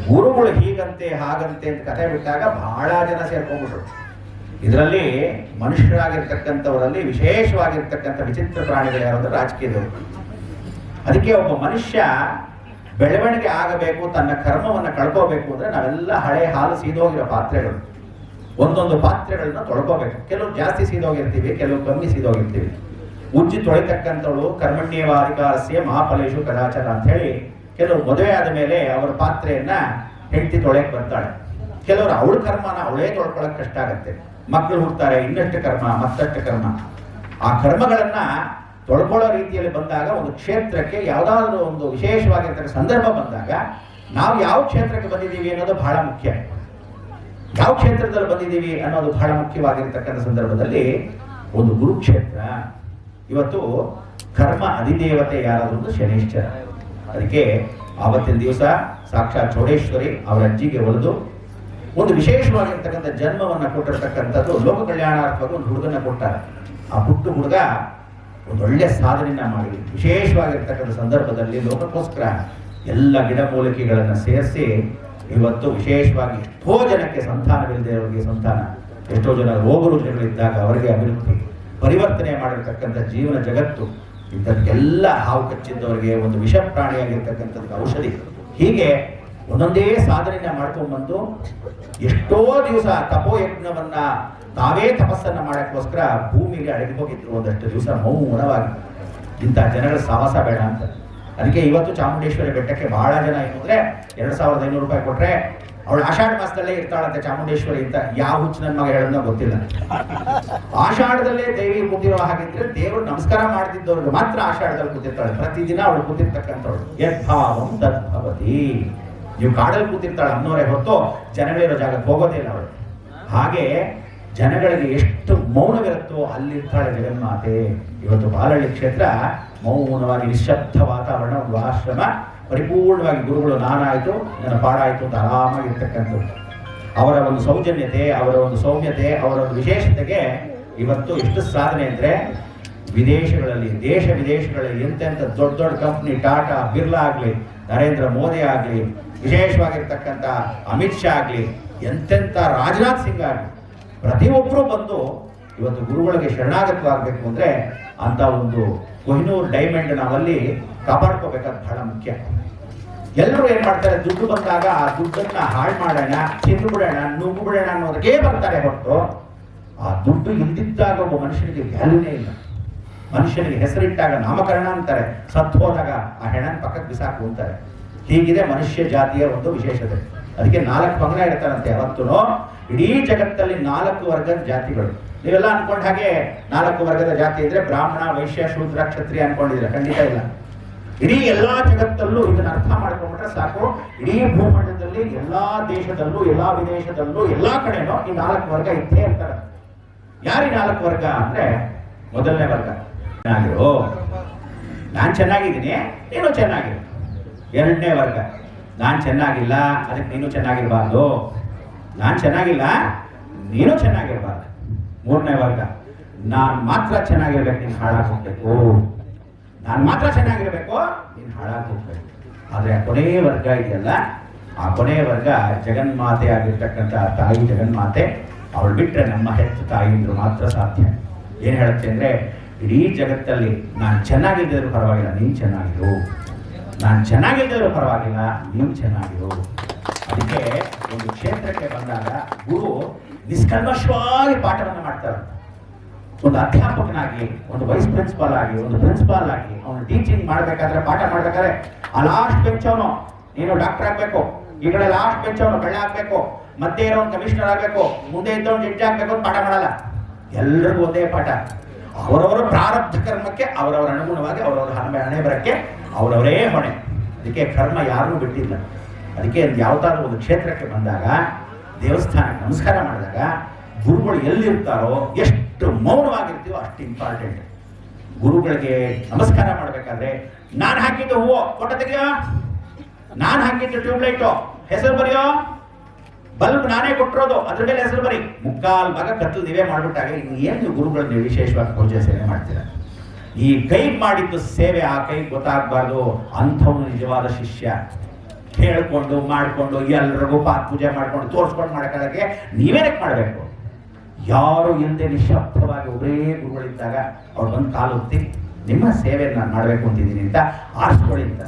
ಗುರುಗಳು ಹೀಗಂತೆ ಹಾಗಂತೆ ಅಂತ ಕಥೆ ಬಿಟ್ಟಾಗ ಬಹಳ ಜನ ಸೇರ್ಕೊಂಡ್ಬಿಟ್ರು. ಇದರಲ್ಲಿ ಮನುಷ್ಯರಾಗಿರ್ತಕ್ಕಂಥವರಲ್ಲಿ ವಿಶೇಷವಾಗಿರ್ತಕ್ಕಂಥ ವಿಚಿತ್ರ ಪ್ರಾಣಿಗಳು ಯಾರು ರಾಜಕೀಯದವರು. ಅದಕ್ಕೆ ಒಬ್ಬ ಮನುಷ್ಯ ಬೆಳವಣಿಗೆ ಆಗಬೇಕು, ತನ್ನ ಕರ್ಮವನ್ನು ಕಳ್ಕೋಬೇಕು ಅಂದ್ರೆ ನಾವೆಲ್ಲ ಹಳೆ ಹಾಲು ಸೀದೋಗಿರೋ ಪಾತ್ರೆಗಳು, ಒಂದೊಂದು ಪಾತ್ರೆಗಳನ್ನ ತೊಳ್ಕೋಬೇಕು. ಕೆಲವು ಜಾಸ್ತಿ ಸೀದೋಗಿರ್ತೀವಿ, ಕೆಲವು ಕಮ್ಮಿ ಸೀದೋಗಿರ್ತೀವಿ. ಉಜ್ಜಿ ತೊಳಿತಕ್ಕಂಥವಳು ಕರ್ಮಣ್ಯವಾಧಿಕಾರಸ್ಯ ಮಹಾಫಲೇಶು ಕದಾಚಾರ ಅಂತ ಹೇಳಿ, ಕೆಲವರು ಮದುವೆ ಆದ ಮೇಲೆ ಅವರ ಪಾತ್ರೆಯನ್ನ ಹೆಂಡತಿ ತೊಳೆಯಕ್ಕೆ ಬರ್ತಾಳೆ. ಕೆಲವರು ಅವಳ ಕರ್ಮನ ಅವಳೇ ತೊಳ್ಕೊಳಕ್ ಕಷ್ಟ ಆಗತ್ತೆ. ಮಕ್ಕಳು ಹುಡ್ತಾರೆ, ಇನ್ನಷ್ಟು ಕರ್ಮ ಮತ್ತಷ್ಟು ಕರ್ಮ. ಆ ಕರ್ಮಗಳನ್ನ ತೊಳ್ಕೊಳ್ಳೋ ರೀತಿಯಲ್ಲಿ ಬಂದಾಗ ಒಂದು ಕ್ಷೇತ್ರಕ್ಕೆ ಯಾವುದಾದ್ರೂ ಒಂದು ವಿಶೇಷವಾಗಿರ್ತಕ್ಕ ಸಂದರ್ಭ ಬಂದಾಗ ನಾವು ಯಾವ ಕ್ಷೇತ್ರಕ್ಕೆ ಬಂದಿದ್ದೀವಿ ಅನ್ನೋದು ಬಹಳ ಮುಖ್ಯ. ಯಾವ ಕ್ಷೇತ್ರದಲ್ಲಿ ಬಂದಿದ್ದೀವಿ ಅನ್ನೋದು ಬಹಳ ಮುಖ್ಯವಾಗಿರ್ತಕ್ಕಂಥ ಸಂದರ್ಭದಲ್ಲಿ ಒಂದು ಗುರುಕ್ಷೇತ್ರ. ಇವತ್ತು ಕರ್ಮ ಅಧಿದೇವತೆ ಯಾರಾದ್ರೂ ಶನೈಶ್ಚರ. ಅದಕ್ಕೆ ಆವತ್ತಿನ ದಿವಸ ಸಾಕ್ಷಾತ್ ಚೌಡೇಶ್ವರಿ ಅವರ ಅಜ್ಜಿಗೆ ಒಲಿದು ಒಂದು ವಿಶೇಷವಾಗಿರ್ತಕ್ಕಂಥ ಜನ್ಮವನ್ನ ಕೊಟ್ಟಿರ್ತಕ್ಕಂಥದ್ದು ಲೋಕ ಕಲ್ಯಾಣಾರ್ಥವಾಗಿ ಒಂದು ಹುಡುಗನ ಕೊಟ್ಟಾರೆ. ಆ ಪುಟ್ಟ ಹುಡುಗ ಒಂದು ಒಳ್ಳೆ ಸಾಧನೆಯನ್ನ ಮಾಡಿ ವಿಶೇಷವಾಗಿರ್ತಕ್ಕಂಥ ಸಂದರ್ಭದಲ್ಲಿ ಲೋಕಕ್ಕೋಸ್ಕರ ಎಲ್ಲ ಗಿಡಮೂಲಿಕೆಗಳನ್ನು ಸೇರಿಸಿ ಇವತ್ತು ವಿಶೇಷವಾಗಿ ಎಷ್ಟೋ ಜನಕ್ಕೆ ಸಂತಾನವಿಲ್ಲದವರಿಗೆ ಸಂತಾನ, ಎಷ್ಟೋ ಜನ ರೋಗ ರುಜಿನಗಳಿದ್ದಾಗ ಅವರಿಗೆ ಅಭಿವೃದ್ಧಿ, ಪರಿವರ್ತನೆ ಮಾಡಿರ್ತಕ್ಕಂಥ ಜೀವನ ಜಗತ್ತು, ಇಂಥದ್ದೆಲ್ಲ ಹಾವು ಕಚ್ಚಿದ್ದವರಿಗೆ ಒಂದು ವಿಷ ಪ್ರಾಣಿಯಾಗಿರ್ತಕ್ಕಂಥದ್ದು ಔಷಧಿ, ಹೀಗೆ ಒಂದೊಂದೇ ಸಾಧನೆಯನ್ನ ಮಾಡ್ಕೊಂಡ್ಬಂದು ಎಷ್ಟೋ ದಿವಸ ತಪೋಯಜ್ಞವನ್ನ ತಾವೇ ತಪಸ್ಸನ್ನ ಮಾಡಕ್ಕೋಸ್ಕರ ಭೂಮಿಗೆ ಅಡಗಿ ಹೋಗಿದ್ರು. ಒಂದಷ್ಟು ದಿವಸ ಮೌನವಾಗಿ ಇಂಥ ಜನಗಳ ಸಾಹಸ ಬೇಡ ಅಂತ. ಅದಕ್ಕೆ ಇವತ್ತು ಚಾಮುಂಡೇಶ್ವರಿ ಬೆಟ್ಟಕ್ಕೆ ಬಹಳ ಜನ ಏನಂದ್ರೆ 2500 ರೂಪಾಯಿ ಕೊಟ್ರೆ ಅವಳು ಆಷಾಢ ಮಾಸದಲ್ಲೇ ಇರ್ತಾಳಂತೆ ಚಾಮುಂಡೇಶ್ವರಿ ಅಂತ. ಯಾವ ಹುಚ್ಚು ನನ್ನ ಮಗ ಹೇಳೋದನ್ನ ಗೊತ್ತಿಲ್ಲ. ಆಷಾಢದಲ್ಲೇ ದೇವಿ ಕೂತಿರೋ ಹಾಗಿದ್ರೆ ದೇವರು ನಮಸ್ಕಾರ ಮಾಡ್ತಿದ್ದವ್ರಿಗೆ ಮಾತ್ರ ಆಷಾಢದಲ್ಲಿ ಕೂತಿರ್ತಾಳೆ. ಪ್ರತಿದಿನ ಅವಳು ಕೂತಿರ್ತಕ್ಕಂಥವಳು ಯದ್ಭಾವಂ ತದ್ಭವತಿ. ನೀವು ಕಾಡಲ್ಲಿ ಕೂತಿರ್ತಾಳೆ ಅನ್ನೋರೇ ಹೊತ್ತು ಜನಗಳಿರೋ ಜಾಗಕ್ಕೆ ಹೋಗೋದೇ ಇಲ್ಲ ಅವಳು. ಹಾಗೆ ಜನಗಳಿಗೆ ಎಷ್ಟು ಮೌನವಿರುತ್ತೋ ಅಲ್ಲಿರ್ತಾಳೆ ಜಗನ್ಮಾತೆ. ಇವತ್ತು ಬಾಲಹಳ್ಳಿ ಕ್ಷೇತ್ರ ಮೌನವಾಗಿ ನಿಶ್ಶಬ್ದ ವಾತಾವರಣ, ಒಂದು ಆಶ್ರಮ, ಪರಿಪೂರ್ಣವಾಗಿ ಗುರುಗಳು ನಾನಾಯ್ತು ನನ್ನ ಪಾಡಾಯ್ತು ಅಂತ ಆರಾಮಾಗಿರ್ತಕ್ಕಂಥದ್ದು. ಅವರ ಒಂದು ಸೌಜನ್ಯತೆ, ಅವರ ಒಂದು ಸೌಮ್ಯತೆ, ಅವರ ಒಂದು ವಿಶೇಷತೆಗೆ ಇವತ್ತು ಎಷ್ಟು ಸಾಧನೆ ಅಂದ್ರೆ ವಿದೇಶಗಳಲ್ಲಿ, ದೇಶ ವಿದೇಶಗಳಲ್ಲಿ ಎಂತೆಂಥ ದೊಡ್ಡ ದೊಡ್ಡ ಕಂಪ್ನಿ, ಟಾಟಾ ಬಿರ್ಲಾ ಆಗ್ಲಿ, ನರೇಂದ್ರ ಮೋದಿ ಆಗ್ಲಿ, ವಿಶೇಷವಾಗಿರ್ತಕ್ಕಂಥ ಅಮಿತ್ ಶಾ ಆಗ್ಲಿ, ಎಂತೆಂಥ ರಾಜನಾಥ್ ಸಿಂಗ್ ಆಗ್ಲಿ, ಪ್ರತಿಯೊಬ್ಬರು ಬಂದು ಇವತ್ತು ಗುರುಗಳಿಗೆ ಶರಣಾಗತವಾಗಬೇಕು ಅಂದ್ರೆ ಅಂತ ಒಂದು ಕೊಹಿನೂರ್ ಡೈಮಂಡ್ ನಾವಲ್ಲಿ ಕಾಪಾಡ್ಕೋಬೇಕಾದ ಬಹಳ ಮುಖ್ಯ. ಎಲ್ಲರೂ ಏನ್ ಮಾಡ್ತಾರೆ, ದುಡ್ಡು ಬಂದಾಗ ಆ ದುಡ್ಡನ್ನ ಹಾಳು ಮಾಡೋಣ, ತಿಂದು ಬಿಡೋಣ, ನುಗ್ಗು ಬಿಡೋಣ ಅನ್ನೋದಕ್ಕೆ ಬರ್ತಾರೆ ಹೊರತು ಆ ದುಡ್ಡು ಇಲ್ದಿದ್ದಾಗ ಒಬ್ಬ ಮನುಷ್ಯನಿಗೆ ವ್ಯಾಲ್ಯೂನೇ ಇಲ್ಲ. ಮನುಷ್ಯನಿಗೆ ಹೆಸರಿಟ್ಟಾಗ ನಾಮಕರಣ ಅಂತಾರೆ, ಸತ್ತು ಹೋದಾಗ ಆ ಹೆಣನ ಪಕ್ಕಕ್ಕೆ ಬಿಸಾಕು ಅಂತಾರೆ. ಹೀಗಿದೆ ಮನುಷ್ಯ ಜಾತಿಯ ಒಂದು ವಿಶೇಷತೆ. ಅದಕ್ಕೆ 4 ಪಂಗಡ ಇರ್ತಾರಂತೆ. ಅವತ್ತು ಇಡೀ ಜಗತ್ತಲ್ಲಿ 4 ವರ್ಗದ ಜಾತಿಗಳು. ನೀವೆಲ್ಲ ಅನ್ಕೊಂಡ ಹಾಗೆ 4 ವರ್ಗದ ಜಾತಿ ಇದ್ರೆ ಬ್ರಾಹ್ಮಣ, ವೈಶ್ಯ, ಶೂದ್ರ, ಕ್ಷತ್ರಿಯ ಅನ್ಕೊಂಡಿದ್ರೆ ಖಂಡಿತ ಇಲ್ಲ. ಇಡೀ ಎಲ್ಲಾ ಜಗತ್ತಲ್ಲೂ ಇದನ್ನ ಅರ್ಥ ಮಾಡ್ಕೊಂಡ್ಬಿಟ್ರೆ ಸಾಕು. ಇಡೀ ಭೂಮಂಡಲದಲ್ಲಿ ಎಲ್ಲಾ ದೇಶದಲ್ಲೂ, ಎಲ್ಲಾ ವಿದೇಶದಲ್ಲೂ, ಎಲ್ಲಾ ಕಡೆನೂ ಈ 4 ವರ್ಗ ಇದ್ದೇ ಇರ್ತಾರೆ. ಯಾರು 4 ವರ್ಗ ಅಂದ್ರೆ, ಮೊದಲನೇ ವರ್ಗ ಚೆನ್ನಾಗಿರೋ, ನಾನ್ ಚೆನ್ನಾಗಿದ್ದೀನಿ ನೀನು ಚೆನ್ನಾಗಿರು. ಎರಡನೇ ವರ್ಗ, ನಾನ್ ಚೆನ್ನಾಗಿಲ್ಲ ಅದಕ್ಕೆ ನೀನು ಚೆನ್ನಾಗಿರ್ಬಾರ್ದು, ನಾನ್ ಚೆನ್ನಾಗಿಲ್ಲ ನೀನು ಚೆನ್ನಾಗಿರ್ಬಾರ್ದು. ಮೂರನೇ ವರ್ಗ, ನಾನ್ ಮಾತ್ರ ಚೆನ್ನಾಗಿರ್ಬೇಕು, ನೀನ್ ಹಾಳಾಗಿ ಹೋಗ್ಬೇಕು, ನಾನ್ ಮಾತ್ರ ಚೆನ್ನಾಗಿರ್ಬೇಕು, ನೀನ್ ಹಾಳಾಗಿ ಹೋಗ್ಬೇಕು. ಆದ್ರೆ ಆ ಕೊನೆಯ ವರ್ಗ ಇದೆಯಲ್ಲ, ಆ ಕೊನೆಯ ವರ್ಗ ಜಗನ್ಮಾತೆ ಆಗಿರ್ತಕ್ಕಂಥ ತಾಯಿ ಜಗನ್ಮಾತೆ. ಅವಳು ಬಿಟ್ರೆ ನಮ್ಮ ಹೆತ್ತು ತಾಯಿದ್ರು ಮಾತ್ರ ಸಾಧ್ಯ. ಏನ್ ಹೇಳುತ್ತೆ ಅಂದ್ರೆ, ಇಡೀ ಜಗತ್ತಲ್ಲಿ ನಾನು ಚೆನ್ನಾಗಿದ್ದರೂ ಪರವಾಗಿಲ್ಲ ನೀನ್ ಚೆನ್ನಾಗಿರು, ನಾನು ಚೆನ್ನಾಗಿದ್ದರೂ ಪರವಾಗಿಲ್ಲ ನೀವು ಚೆನ್ನಾಗಿರು. ಅದಕ್ಕೆ ಒಂದು ಕ್ಷೇತ್ರಕ್ಕೆ ಬಂದಾಗ ಗುರು ನಿಷ್ಕಲ್ಮಶವಾಗಿ ಪಾಠವನ್ನು ಮಾಡ್ತಾರೆ. ಒಂದು ಅಧ್ಯಾಪಕನಾಗಿ, ಒಂದು ವೈಸ್ ಪ್ರಿನ್ಸಿಪಾಲ್ ಆಗಿ, ಒಂದು ಪ್ರಿನ್ಸಿಪಾಲ್ ಆಗಿ ಅವನು ಟೀಚಿಂಗ್ ಮಾಡ್ಬೇಕಾದ್ರೆ, ಪಾಠ ಮಾಡ್ಬೇಕಾದ್ರೆ ಆ ಲಾಸ್ಟ್ ಬೆಂಚ್ ಅವನು ನೀನು ಡಾಕ್ಟರ್ ಆಗ್ಬೇಕು, ಈ ಕಡೆ ಲಾಸ್ಟ್ ಬೆಂಚ್ ಅವನು ಕಳ್ಳ ಆಗ್ಬೇಕು, ಮಧ್ಯೆ ಇರೋ ಒಂದು ಕಮಿಷನರ್ ಆಗ್ಬೇಕು, ಮುಂದೆ ಇದ್ದವನು ಜಡ್ಜ್ ಆಗ್ಬೇಕು ಅಂತ ಪಾಠ ಮಾಡಲ್ಲ. ಎಲ್ಲರಿಗೂ ಒಂದೇ ಪಾಠ. ಅವರವರ ಪ್ರಾರಬ್ಧ ಕರ್ಮಕ್ಕೆ ಅವರವರ ಅನುಗುಣವಾಗಿ ಅವರವರ ಹಣೆ ಬರಕ್ಕೆ ಅವರವರೇ ಹೊಣೆ. ಅದಕ್ಕೆ ಕರ್ಮ ಯಾರೂ ಬಿಟ್ಟಿಲ್ಲ. ಅದಕ್ಕೆ ಯಾವ್ದಾದ್ರು ಒಂದು ಕ್ಷೇತ್ರಕ್ಕೆ ಬಂದಾಗ, ದೇವಸ್ಥಾನಕ್ಕೆ ನಮಸ್ಕಾರ ಮಾಡಿದಾಗ ಗುರುಗಳು ಎಲ್ಲಿರ್ತಾರೋ, ಎಷ್ಟು ಮೌನವಾಗಿರ್ತೀವೋ ಅಷ್ಟು ಇಂಪಾರ್ಟೆಂಟ್. ಗುರುಗಳಿಗೆ ನಮಸ್ಕಾರ ಮಾಡಬೇಕಾದ್ರೆ, ನಾನು ಹಾಕಿದ್ದು ಹೂವು ಫೋಟೋ ತೆಗೆಯೋ, ನಾನು ಹಾಕಿದ್ದು ಟ್ಯೂಬ್ಲೈಟು ಹೆಸರು ಬರೆಯೋ, ಬಲ್ಬ್ ನಾನೇ ಕೊಟ್ಟಿರೋದು ಅದ್ರ ಮೇಲೆ ಹೆಸರು ಬರೀ, ಮುಕ್ಕಾಲ್ ಭಾಗ ಕತ್ತಲು ನೀವೇ ಮಾಡ್ಬಿಟ್ಟಾಗ ಇನ್ನು ಏನು ಗುರುಗಳು ನೀವು ವಿಶೇಷವಾಗಿ ಪೂಜೆ ಸೇವೆ ಮಾಡ್ತೀರ? ಈ ಕೈ ಮಾಡಿದ್ದು ಸೇವೆ ಆ ಕೈ ಗೊತ್ತಾಗಬಾರ್ದು, ಅಂಥವನು ನಿಜವಾದ ಶಿಷ್ಯ. ಹೇಳ್ಕೊಂಡು ಮಾಡ್ಕೊಂಡು ಎಲ್ರಿಗೂ ಪಾದ ಪೂಜೆ ಮಾಡ್ಕೊಂಡು ತೋರಿಸ್ಕೊಂಡು ಮಾಡೋಕ್ಕೆ ನೀವೇನಕ್ಕೆ ಮಾಡಬೇಕು? ಯಾರು ಇಲ್ಲದೆ ನಿಶ್ಶಬ್ದವಾಗಿ ಒಬ್ಬರೇ ಗುರುಗಳಿದ್ದಾಗ ಅವ್ರು ಬಂದು ಕಾಲು ಒತ್ತಿ ನಿಮ್ಮ ಸೇವೆಯನ್ನು ನಾನು ಮಾಡಬೇಕು ಅಂತಿದ್ದೀನಿ ಅಂತ ಆರಿಸ್ಕೊಳ್ಳಿ ಅಂತ.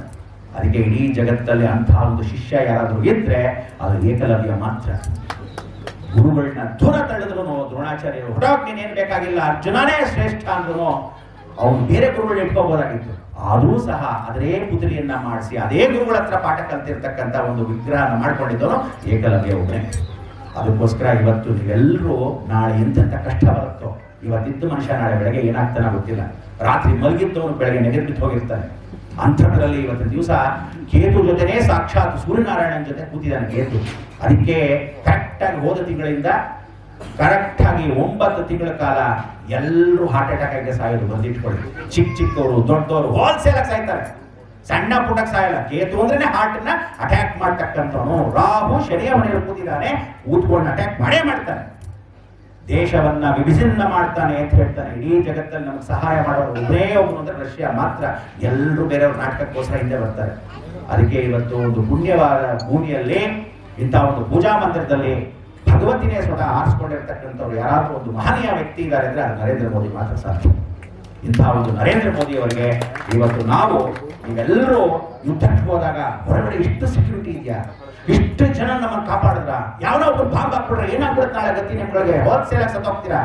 ಅದಕ್ಕೆ ಇಡೀ ಜಗತ್ತಲ್ಲಿ ಅಂತಹ ಒಂದು ಶಿಷ್ಯ ಯಾರಾದರೂ ಇದ್ರೆ ಅದು ಏಕಲವ್ಯ ಮಾತ್ರ. ಗುರುಗಳನ್ನ ದೂರ ತಳೆದ್ರು ದ್ರೋಣಾಚಾರ್ಯರು ಹೊರಗೆ ನೀನೇನು ಬೇಕಾಗಿಲ್ಲ, ಅರ್ಜುನನೇ ಶ್ರೇಷ್ಠ ಅಂದ್ರೂ ಅವ್ನು ಬೇರೆ ಗುರುಗಳು ಇಟ್ಕೋಬೋದಾಗಿತ್ತು. ಆದರೂ ಸಹ ಅದೇ ಪುತ್ರಿಯನ್ನ ಮಾಡಿಸಿ ಅದೇ ಗುರುಗಳ ಹತ್ರ ಪಾಠ ಕಲ್ತಿರ್ತಕ್ಕಂಥ ಒಂದು ವಿಗ್ರಹನ ಮಾಡ್ಕೊಂಡಿದ್ದವನು ಏಕಲವ್ಯ ಒಬ್ಬನೇ. ಅದಕ್ಕೋಸ್ಕರ ಇವತ್ತು ನೀವೆಲ್ಲರೂ ನಾಳೆ ಎಂತೆಂಥ ಕಷ್ಟ ಬರುತ್ತೋ, ಇವತ್ತಿದ್ದು ಮನುಷ್ಯ ನಾಳೆ ಬೆಳಗ್ಗೆ ಏನಾಗ್ತಾನೆ ಗೊತ್ತಿಲ್ಲ. ರಾತ್ರಿ ಮಲಗಿದ್ದವನು ಬೆಳಗ್ಗೆ ನೆಗೆದ್ಬಿಟ್ಟು ಹೋಗಿರ್ತಾನೆ. ಅಂಥದ್ರಲ್ಲಿ ಇವತ್ತಿನ ದಿವಸ ಕೇತು ಜೊತೆನೇ ಸಾಕ್ಷಾತ್ ಸೂರ್ಯನಾರಾಯಣನ ಜೊತೆ ಕೂತಿದ್ದಾನೆ ಕೇತು. ಅದಕ್ಕೆ ಕರೆಕ್ಟಾಗಿ ಹೋದ ತಿಂಗಳಿಂದ ಕರೆಕ್ಟಾಗಿ 9 ತಿಂಗಳ ಕಾಲ ಎಲ್ಲರೂ ಹಾರ್ಟ್ ಅಟ್ಯಾಕ್ ಆಗಿ ಸಾಯೋದು ಬಂದಿಟ್ಕೊಳ್ಳಿ. ಚಿಕ್ಕವರು ದೊಡ್ಡವರು ಹೋಲ್ಸೇಲ್ ಆಗಿ ಸಾಯ್ತಾರೆ, ಸಣ್ಣ ಪುಟ್ಟಕ್ಕೆ ಸಾಯಲ್ಲ. ಕೇತು ಅಂದ್ರೆ ಹಾರ್ಟ್ ನ ಅಟ್ಯಾಕ್ ಮಾಡ್ತಕ್ಕಂಥವನು. ರಾಹು ಶನಿಯ ಮನೆಯಲ್ಲಿ ಕೂತಿದ್ದಾನೆ, ಕೂತ್ಕೊಂಡು ಅಟ್ಯಾಕ್ ಮಾಡೇ ಮಾಡ್ತಾನೆ, ದೇಶವನ್ನ ವಿಭಿನ್ನ ಮಾಡ್ತಾನೆ ಅಂತ ಹೇಳ್ತಾನೆ. ಇಡೀ ಜಗತ್ತಲ್ಲಿ ನಮ್ಗೆ ಸಹಾಯ ಮಾಡೋರು ಒಬ್ಬನೇ ಒಬ್ಬನು ಅಂದ್ರೆ ರಷ್ಯಾ ಮಾತ್ರ. ಎಲ್ಲರೂ ಬೇರೆಯವ್ರ ನಾಟಕಕ್ಕೋಸ್ಕರ ಹಿಂದೆ ಬರ್ತಾರೆ. ಅದಕ್ಕೆ ಇವತ್ತು ಒಂದು ಪುಣ್ಯವಾದ ಭೂಮಿಯಲ್ಲಿ ಇಂಥ ಒಂದು ಪೂಜಾ ಮಂದಿರದಲ್ಲಿ ಭಗವತಿನೇ ಸ್ವತಃ ಆರಿಸ್ಕೊಂಡಿರ್ತಕ್ಕಂಥವ್ರು ಯಾರಾದ್ರೂ ಒಂದು ಮಹನೀಯ ವ್ಯಕ್ತಿ ಇದ್ದಾರೆ ಅಂದ್ರೆ ಅದು ನರೇಂದ್ರ ಮೋದಿ ಮಾತ್ರ ಸಾಧ್ಯ. ಇಂತಹ ಒಂದು ನರೇಂದ್ರ ಮೋದಿ ಅವರಿಗೆ ಇವತ್ತು ನಾವು ನೀವೆಲ್ಲರೂ ಯುದ್ಧಕ್ಕೆ ಹೋದಾಗ ಹೊರಗಡೆ ಇಷ್ಟು ಸೆಕ್ಯೂರಿಟಿ ಇದೆಯಾ, ಇಷ್ಟು ಜನ ನಮ್ಮನ್ನು ಕಾಪಾಡಿದ್ರ, ಯಾವನೋ ಒಬ್ಬರು ಭಾಗ ಹಾಕ್ಬಿಟ್ರೆ ಏನಾಗ್ಬಿಡುತ್ತೆ ನಾಳೆ ಗತಿ ನಿಮ್ಗಳಿಗೆ ಹೋಲ್ಸೇಲ್ ಆಗಿ ಸತ್ತೋಗ್ತೀರಾ.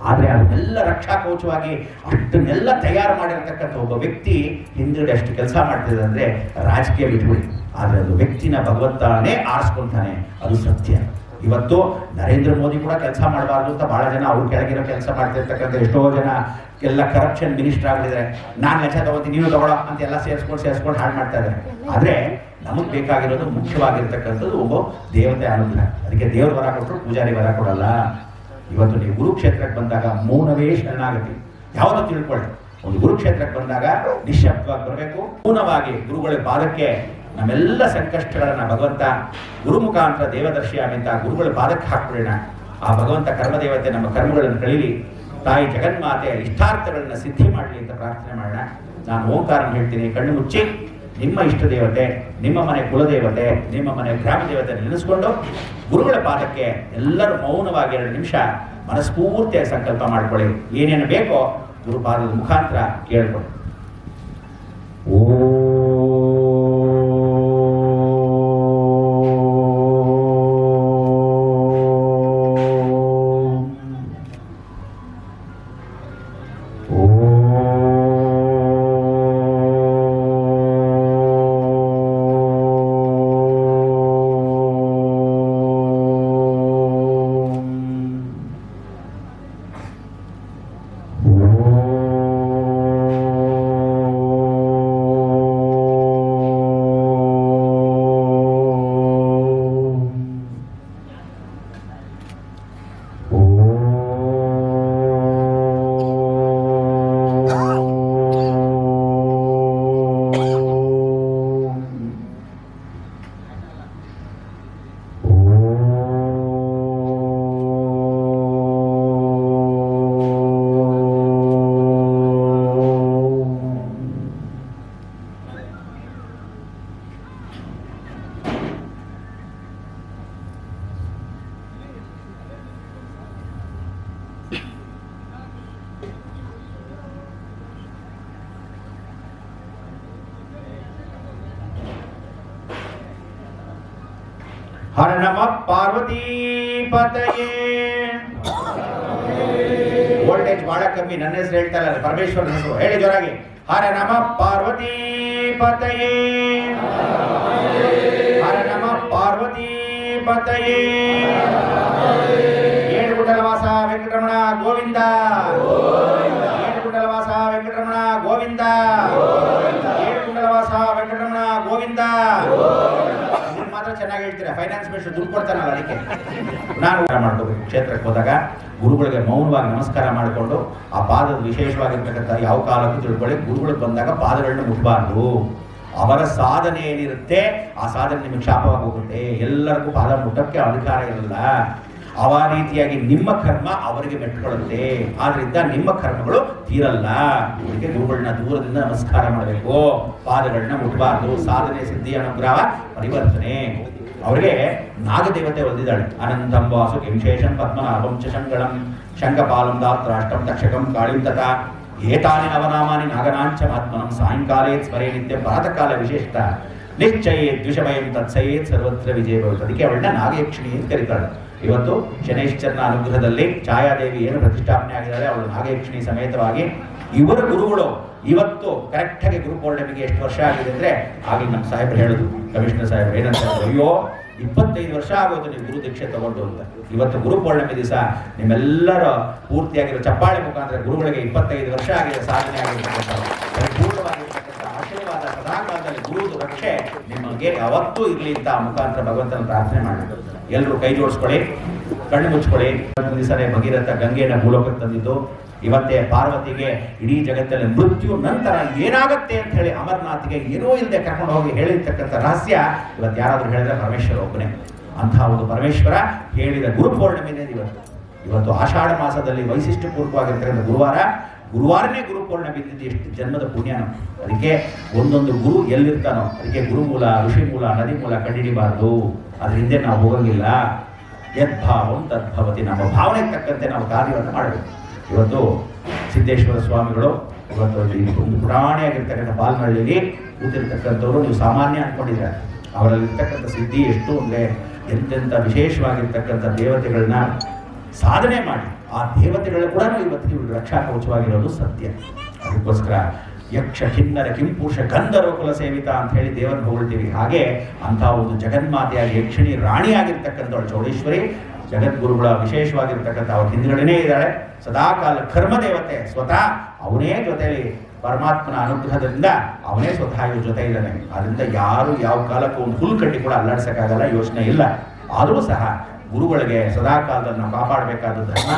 ಆದ್ರೆ ಅದನ್ನೆಲ್ಲ ರಕ್ಷಾ ಕವಚವಾಗಿ ಅಷ್ಟನ್ನೆಲ್ಲ ತಯಾರು ಮಾಡಿರ್ತಕ್ಕಂಥ ಒಬ್ಬ ವ್ಯಕ್ತಿ ಹಿಂದುಗಡೆ ಅಷ್ಟು ಕೆಲಸ ಮಾಡ್ತಿದೆ ಅಂದ್ರೆ ರಾಜಕೀಯ ಬಿಟ್ಬಿಡಿ. ಆದ್ರೆ ಅದು ವ್ಯಕ್ತಿನ ಭಗವಂತನೇ ಆರಿಸ್ಕೊಂತಾನೆ, ಅದು ಸತ್ಯ. ಇವತ್ತು ನರೇಂದ್ರ ಮೋದಿ ಕೂಡ ಕೆಲಸ ಮಾಡಬಾರ್ದು ಅಂತ ಬಹಳ ಜನ ಅವ್ರು ಕೆಳಗಿರೋ ಕೆಲಸ ಮಾಡ್ತಿರ್ತಕ್ಕಂಥ ಎಷ್ಟೋ ಜನ ಎಲ್ಲ ಕರಪ್ಷನ್ ಮಿನಿಸ್ಟರ್ ಆಗಿದ್ರೆ ನಾನು ಲಂಚ ತಗೋತೀನಿ ನೀವು ತಗೊಳ್ಳೋ ಅಂತ ಎಲ್ಲ ಸೇರಿಸ್ಕೊಂಡು ಹಾಳು ಮಾಡ್ತಾ ಇದ್ದಾರೆ. ಆದ್ರೆ ನಮಗ್ ಬೇಕಾಗಿರೋದು ಮುಖ್ಯವಾಗಿರ್ತಕ್ಕಂಥದ್ದು ಒಬ್ಬ ದೇವತೆ ಅನುಗ್ರಹ. ಅದಕ್ಕೆ ದೇವ್ರ ವರ ಕೊಟ್ಟರು ಪೂಜಾರಿ ವರ ಕೊಡಲ್ಲ. ಇವತ್ತು ನೀವು ಕುರುಕ್ಷೇತ್ರಕ್ಕೆ ಬಂದಾಗ ಮೌನವೇ ಶರಣಾಗತಿ. ಯಾವುದು ತಿಳ್ಕೊಳ್ಳಿ, ಒಂದು ಕುರುಕ್ಷೇತ್ರಕ್ಕೆ ಬಂದಾಗ ನಿಶ್ಶಬ್ದವಾಗಿ ಬರಬೇಕು, ಮೌನವಾಗಿ ಗುರುಗಳ ಪಾದಕ್ಕೆ ನಮ್ಮೆಲ್ಲ ಸಂಕಷ್ಟಗಳನ್ನ ಭಗವಂತ ಗುರು ಮುಖಾಂತರ ದೇವದರ್ಶಿಯಾಗಿ ಅಂತ ಗುರುಗಳ ಪಾದಕ್ಕೆ ಹಾಕ್ಬಿಡೋಣ. ಆ ಭಗವಂತ ಕರ್ಮದೇವತೆ ನಮ್ಮ ಕರ್ಮಗಳನ್ನು ಕಳೀಲಿ, ತಾಯಿ ಜಗನ್ಮಾತೆ ಇಷ್ಟಾರ್ಥಗಳನ್ನ ಸಿದ್ಧಿ ಮಾಡಲಿ ಅಂತ ಪ್ರಾರ್ಥನೆ ಮಾಡೋಣ. ನಾನು ಓಂಕಾರ ಹೇಳ್ತೀನಿ, ಕಣ್ಣು ಮುಚ್ಚಿ ನಿಮ್ಮ ಇಷ್ಟ ದೇವತೆ, ನಿಮ್ಮ ಮನೆ ಕುಲದೇವತೆ, ನಿಮ್ಮ ಮನೆ ಗ್ರಾಮ ದೇವತೆ ನೆನೆಸ್ಕೊಂಡು ಗುರುಗಳ ಪಾದಕ್ಕೆ ಎಲ್ಲರೂ ಮೌನವಾಗಿ 2 ನಿಮಿಷ ಮನಸ್ಫೂರ್ತಿಯಾಗಿ ಸಂಕಲ್ಪ ಮಾಡ್ಕೊಳ್ಳಿ. ಏನೇನು ಬೇಕೋ ಗುರುಪಾದದ ಮುಖಾಂತರ ಕೇಳ್ಕೊಳ್ಳಿ. ಹರ ನಮಃ ಪಾರ್ವತಿ ಪತಯೇ. ವೋಲ್ಟೇಜ್ ಬಹಳ ಕಮ್ಮಿ, ನನ್ನ ಹೆಸರು ಹೇಳ್ತಾ ಇಲ್ಲ, ಪರಮೇಶ್ವರ ಹೆಸರು ಹೇಳಿ ಜೋರಾಗಿ. ಹರ ನಮಃ ಪಾರ್ವತಿ ಪತಯೇ, ಹರ ನಮಃ ಪಾರ್ವತಿ ಪತಯೇ. ಏಳುಗುಂಡಲವಾಸ ವೆಂಕಟರಮಣ ಗೋವಿಂದ, ಏಳುಗುಂಡಲವಾಸ ವೆಂಕಟರಮಣ ಗೋವಿಂದ, ಏಳುಗುಂಡಲವಾಸ ವೆಂಕಟರಮಣ ಗೋವಿಂದ. ಮಾತ್ರ ಚೆನ್ನಾಗಿ ಹೇಳ್ತೀರಾ, ಫೈನಾನ್ಸ್ ಮಿನಿಸ್ಟರ್ ದುಡ್ಡು ಕೊಡ್ತಾನಲ್ಲ, ಅದಕ್ಕೆ ನಾನು ಮಾಡ್ಕೋಬೇಕು. ಕ್ಷೇತ್ರಕ್ಕೆ ಹೋದಾಗ ಗುರುಗಳಿಗೆ ಮೌನವಾಗಿ ನಮಸ್ಕಾರ ಮಾಡಿಕೊಂಡು ಆ ಪಾದದ ವಿಶೇಷವಾಗಿರ್ತಕ್ಕಂಥ ಯಾವ ಕಾಲಕ್ಕೂ ತಿಳ್ಕೊಳ್ಳಿ. ಗುರುಗಳಿಗೆ ಬಂದಾಗ ಪಾದಗಳನ್ನ ಮುಟ್ಟಬಾರ್ದು. ಅವರ ಸಾಧನೆ ಏನಿರುತ್ತೆ ಆ ಸಾಧನೆ ನಿಮಗೆ ಶಾಪವಾಗಿ ಹೋಗುತ್ತೆ. ಎಲ್ಲರಿಗೂ ಪಾದ ಮುಟ್ಟಕ್ಕೆ ಅಧಿಕಾರ ಇರಲ್ಲ. ಆ ರೀತಿಯಾಗಿ ನಿಮ್ಮ ಕರ್ಮ ಅವರಿಗೆ ಮೆಟ್ಕೊಳ್ಳುತ್ತೆ. ಆದ್ರಿಂದ ನಿಮ್ಮ ಕರ್ಮಗಳು ತೀರಲ್ಲ. ಅವರಿಗೆ ಗುರುಗಳನ್ನ ದೂರದಿಂದ ನಮಸ್ಕಾರ ಮಾಡಬೇಕು, ಪಾದಗಳನ್ನ ಮುಟ್ಟಬಾರ್ದು. ಸಾಧನೆ ಸಿದ್ಧಿ ಅನುಗ್ರಹ ಪರಿವರ್ತನೆ. ಅವರಿಗೆ ನಾಗದೇವತೆ ಹೊಂದಿದ್ದಾಳೆ. ಅನಂತಂ ವಾಸು ಕಿಂಶೇಷಂ ಪದ್ಮನಾಭಂ ಚ ಶಂಗಳಂ ಶಂಖಪಾಲಂ ದಾತ್ರಾಷ್ಟಂ ತಕ್ಷಕಂ ಕಾಳಿಂ ತಥಾ ಏತಾನಿ ನವನಾಮಾನಿ ನಾಗನಾಂಚ ಮಹಾತ್ಮನಂ ಸಾಯಂಕಾಲೇ ಸ್ಮರೇ ನಿತ್ಯ ಪ್ರಾತಃ ಕಾಲ ವಿಶೇಷತ ನಿಶ್ಚಯೇ ದ್ವಿಷಭಯಂ ತತ್ಸಯೇತ್ ಸರ್ವತ್ರ ವಿಜಯ ಭವತಿ. ಅದಕ್ಕೆ ಅವಳನ್ನ ನಾಗಯಕ್ಷಿಣಿ ಅಂತ ಕರೀತಾಳೆ. ಇವತ್ತು ಶನೈಶ್ಚರನ ಅನುಗ್ರಹದಲ್ಲಿ ಛಾಯಾದೇವಿ ಏನು ಪ್ರತಿಷ್ಠಾಪನೆ ಆಗಿದ್ದಾಳೆ, ಅವಳು ನಾಗಯಕ್ಷಿಣಿ ಸಮೇತವಾಗಿ ಇವರ ಗುರುಗಳು ಇವತ್ತು ಕರೆಕ್ಟ್ ಆಗಿ ಗುರು ಪೌರ್ಣಿಮೆಗೆ ಎಷ್ಟು ವರ್ಷ ಆಗಿದೆ ಅಂದ್ರೆ ಆಗಲಿ ನಮ್ಮ ಸಾಹೇಬರು ಹೇಳುದು, ಕಮಿಷನರ್ ಸಾಹೇಬರು ಏನಂತ, ಅಯ್ಯೋ 25 ವರ್ಷ ಆಗೋದು ನೀವು ಗುರು ದೀಕ್ಷೆ ತಗೊಂಡು ಅಂತ. ಇವತ್ತು ಗುರು ಪೌರ್ಣಿಮೆ ದಿವಸ ನಿಮ್ಮೆಲ್ಲರ ಪೂರ್ತಿಯಾಗಿರೋ ಚಪ್ಪಾಳೆ ಮುಖಾಂತರ ಗುರುಗಳಿಗೆ 25 ವರ್ಷ ಆಗಿದೆ, ಸಾಧನೆ ಆಗಿರ್ತಕ್ಕಂಥ ಪರಿಪೂರ್ಣವಾಗಿರ್ತಕ್ಕಂಥ ಆಶೀರ್ವಾದ ಸದಾಕಾಲದಲ್ಲಿ ಗುರುದು ರಕ್ಷೆ ನಿಮಗೆ ಯಾವತ್ತೂ ಇರಲಿ ಅಂತ ಮುಖಾಂತರ ಭಗವಂತನ ಪ್ರಾರ್ಥನೆ ಮಾಡಬೇಕು. ಎಲ್ಲರೂ ಕೈ ಜೋಡಿಸ್ಕೊಳ್ಳಿ, ಕಣ್ಣು ಮುಚ್ಕೊಳ್ಳಿ. ದಿವಸನೇ ಭಗೀರಥ ಗಂಗೆನ ಭೂಲೋಕಕ್ಕೆ ತಂದಿದ್ದು, ಇವತ್ತೇ ಪಾರ್ವತಿಗೆ ಇಡೀ ಜಗತ್ತಲ್ಲಿ ಮೃತ್ಯು ನಂತರ ಏನಾಗುತ್ತೆ ಅಂತ ಹೇಳಿ ಅಮರನಾಥ್ಗೆ ಏನೂ ಇಲ್ಲದೆ ಕರ್ಕೊಂಡು ಹೋಗಿ ಹೇಳಿರ್ತಕ್ಕಂಥ ರಹಸ್ಯ ಇವತ್ತು ಯಾರಾದ್ರೂ ಹೇಳಿದ್ರೆ ಪರಮೇಶ್ವರ ಒಬ್ಬನೇ. ಅಂತಹ ಒಂದು ಪರಮೇಶ್ವರ ಹೇಳಿದ ಗುರು ಪೌರ್ಣಿಮೆನೇ ಇವತ್ತು ಆಷಾಢ ಮಾಸದಲ್ಲಿ ವೈಶಿಷ್ಟ್ಯಪೂರ್ವವಾಗಿರ್ತಕ್ಕಂಥ ಗುರುವಾರನೇ ಗುರು ಪೌರ್ಣಿಮೆ ಬಿದ್ದಿದ್ದು ಎಷ್ಟು ಜನ್ಮದ ಪುಣ್ಯನೋ. ಅದಕ್ಕೆ ಒಂದೊಂದು ಗುರು ಎಲ್ಲಿರ್ತಾನೋ ಅದಕ್ಕೆ ಗುರುಮೂಲ, ಋಷಿ ಮೂಲ, ನದಿ ಮೂಲ ಕಂಡುಹಿಡಿಬಾರ್ದು. ಅದ್ರ ಹಿಂದೆ ನಾವು ಹೋಗಂಗಿಲ್ಲ. ಯದ್ಭಾವಂ ತದ್ಭವತಿ. ನಮ್ಮ ಭಾವನೆಗೆ ತಕ್ಕಂತೆ ನಾವು ಕಾರ್ಯವನ್ನು ಮಾಡಬೇಕು. ಇವತ್ತು ಸಿದ್ದೇಶ್ವರ ಸ್ವಾಮಿಗಳು ಇವತ್ತು ಒಂದು ಪುರಾಣಿಯಾಗಿರ್ತಕ್ಕಂಥ ಬಾಲ್ನಹಳ್ಳಿಯಲ್ಲಿ ಕೂತಿರ್ತಕ್ಕಂಥವ್ರು ನೀವು ಸಾಮಾನ್ಯ ಅಂದ್ಕೊಂಡಿದ್ದಾರೆ. ಅವರಲ್ಲಿರ್ತಕ್ಕಂಥ ಸಿದ್ಧಿ ಎಷ್ಟು ಅಂದರೆ ಎಂತೆಂಥ ವಿಶೇಷವಾಗಿರ್ತಕ್ಕಂಥ ದೇವತೆಗಳನ್ನ ಸಾಧನೆ ಮಾಡಿ ಆ ದೇವತೆಗಳು ಕೂಡ ಇವತ್ತು ರಕ್ಷಾ ಕವಚವಾಗಿರೋದು ಸತ್ಯ. ಅದಕ್ಕೋಸ್ಕರ ಯಕ್ಷ ಕಿನ್ನರ ಕಿಂಪುರುಷ ಗಂಧರ್ವ ಕುಲ ಸೇವಿತ ಅಂತ ಹೇಳಿ ದೇವರನ್ನು ಹೊಗಳ್ತೀವಿ. ಹಾಗೆ ಅಂತಹ ಒಂದು ಜಗನ್ಮಾತೆಯಾಗಿ ಯಕ್ಷಿಣಿ ರಾಣಿಯಾಗಿರ್ತಕ್ಕಂಥವಳು ಚೌಡೇಶ್ವರಿ ಜಗದ್ಗುರುಗಳ ವಿಶೇಷವಾಗಿರ್ತಕ್ಕಂಥ ಅವ್ರ ಹಿಂದ್ಗಡೆನೇ ಇದ್ದಾಳೆ. ಸದಾಕಾಲ ಕರ್ಮ ದೇವತೆ ಸ್ವತಃ ಅವನೇ ಜೊತೆಯಲ್ಲಿ ಪರಮಾತ್ಮನ ಅನುಗ್ರಹದಿಂದ ಅವನೇ ಸ್ವತಃ ಇವ್ರ ಜೊತೆ ಇದ್ದಾನೆ. ಅದರಿಂದ ಯಾರು ಯಾವ ಕಾಲಕ್ಕೂ ಒಂದು ಹುಲ್ಕಡ್ಡಿ ಕೂಡ ಅಲ್ಲಾಡ್ಸಕ್ಕಾಗಲ್ಲ, ಯೋಚನೆ ಇಲ್ಲ. ಆದರೂ ಸಹ ಗುರುಗಳಿಗೆ ಸದಾಕಾಲದಲ್ಲಿ ನಾವು ಕಾಪಾಡಬೇಕಾದ ಧರ್ಮ.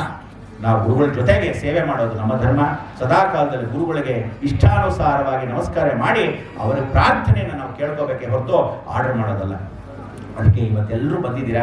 ನಾವು ಗುರುಗಳ ಜೊತೆಗೆ ಸೇವೆ ಮಾಡೋದು ನಮ್ಮ ಧರ್ಮ. ಸದಾಕಾಲದಲ್ಲಿ ಗುರುಗಳಿಗೆ ಇಷ್ಟಾನುಸಾರವಾಗಿ ನಮಸ್ಕಾರ ಮಾಡಿ ಅವರ ಪ್ರಾರ್ಥನೆಯನ್ನು ನಾವು ಕೇಳ್ಕೋಬೇಕೇ ಹೊರತು ಆರ್ಡರ್ ಮಾಡೋದಲ್ಲ. ಅದಕ್ಕೆ ಇವತ್ತೆಲ್ಲರೂ ಬಂದಿದ್ದೀರಾ.